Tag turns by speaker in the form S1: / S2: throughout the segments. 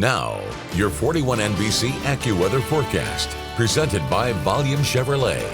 S1: Now, your 41 NBC AccuWeather forecast, presented by Volume Chevrolet.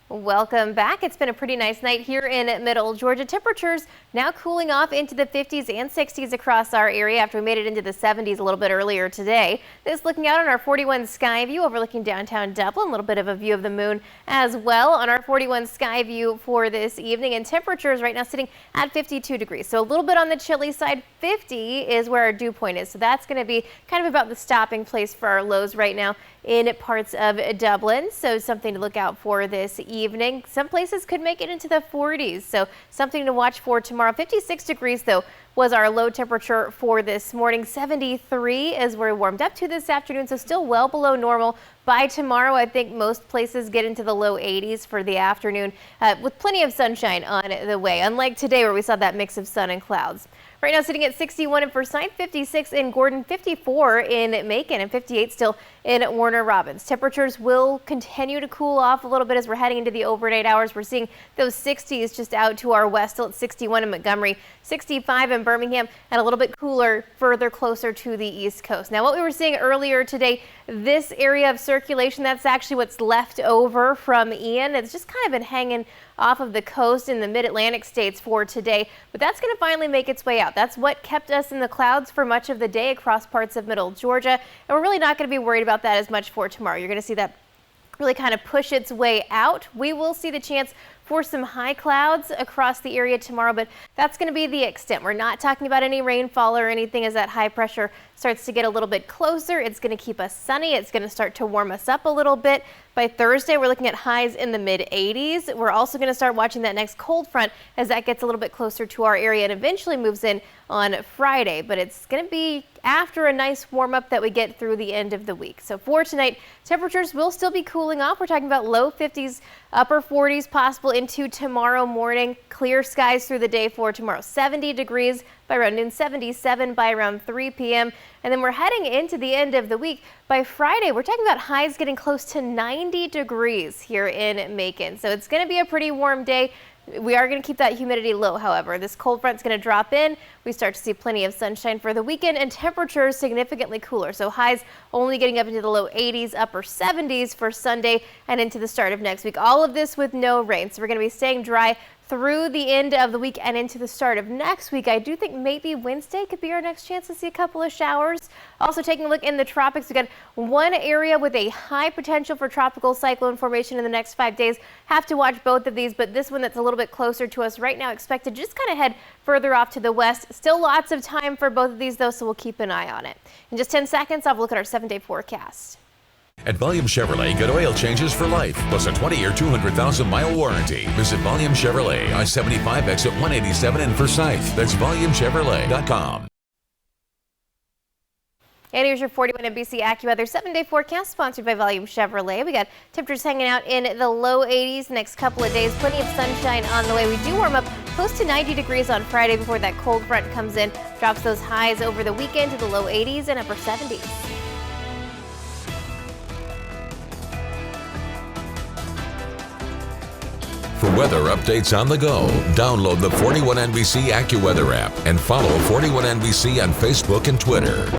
S2: Welcome back. It's been a pretty nice night here in Middle Georgia. Temperatures now cooling off into the 50s and 60s across our area after we made it into the 70s a little bit earlier today. This looking out on our 41 sky view overlooking downtown Dublin. A little bit of a view of the moon as well on our 41 sky view for this evening. And temperatures right now sitting at 52 degrees. So a little bit on the chilly side. 50 is where our dew point is. So that's going to be kind of about the stopping place for our lows right now in parts of Dublin. So something to look out for this evening. Some places could make it into the 40s. So something to watch for tomorrow. 56 degrees though was our low temperature for this morning. 73 is where we warmed up to this afternoon. So still well below normal. By tomorrow, I think most places get into the low 80s for the afternoon with plenty of sunshine on the way. Unlike today where we saw that mix of sun and clouds. Right now sitting at 61 in Forsyth, 56 in Gordon, 54 in Macon, and 58 still in Warner Robins. Temperatures will continue to cool off a little bit as we're heading into the overnight hours. We're seeing those 60s just out to our west, still at 61 in Montgomery, 65 in Birmingham, and a little bit cooler further closer to the East Coast. Now what we were seeing earlier today, this area of circulation, that's actually what's left over from Ian. It's just kind of been hanging off of the coast in the mid-Atlantic states for today, but that's going to finally make its way out. That's what kept us in the clouds for much of the day across parts of Middle Georgia, and we're really not going to be worried about that as much for tomorrow. You're going to see that really kind of push its way out. We will see the chance for some high clouds across the area tomorrow, but that's going to be the extent. We're not talking about any rainfall or anything as that high pressure starts to get a little bit closer. It's going to keep us sunny. It's going to start to warm us up a little bit. By Thursday, we're looking at highs in the mid 80s. We're also going to start watching that next cold front as that gets a little bit closer to our area and eventually moves in on Friday. But it's going to be after a nice warm up that we get through the end of the week. So for tonight, temperatures will still be cooling off. We're talking about low 50s, upper 40s possible into tomorrow morning. Clear skies through the day for tomorrow. 70 degrees by around noon, 77 by around 3 p.m. And then we're heading into the end of the week. By Friday, we're talking about highs getting close to 90 degrees here in Macon. So it's going to be a pretty warm day. We are going to keep that humidity low, however. This cold front is going to drop in. We start to see plenty of sunshine for the weekend and temperatures significantly cooler. So highs only getting up into the low 80s, upper 70s for Sunday and into the start of next week. All of this with no rain. So we're going to be staying dry through the end of the week and into the start of next week. I do think maybe Wednesday could be our next chance to see a couple of showers. Also taking a look in the tropics, we got one area with a high potential for tropical cyclone formation in the next 5 days. Have to watch both of these, but this one that's a little bit closer to us right now expected just kind of head further off to the west. Still lots of time for both of these though, so we'll keep an eye on it. In just 10 seconds, I'll have a look at our 7-day forecast.
S1: At Volume Chevrolet, get oil changes for life, plus a 20-year, 200,000-mile warranty. Visit Volume Chevrolet, I-75 exit 187 in Forsyth. That's VolumeChevrolet.com.
S2: And here's your 41 NBC AccuWeather 7-day forecast sponsored by Volume Chevrolet. We got temperatures hanging out in the low 80s the next couple of days. Plenty of sunshine on the way. We do warm up close to 90 degrees on Friday before that cold front comes in. Drops those highs over the weekend to the low 80s and upper 70s.
S1: For weather updates on the go, download the 41 NBC AccuWeather app and follow 41 NBC on Facebook and Twitter.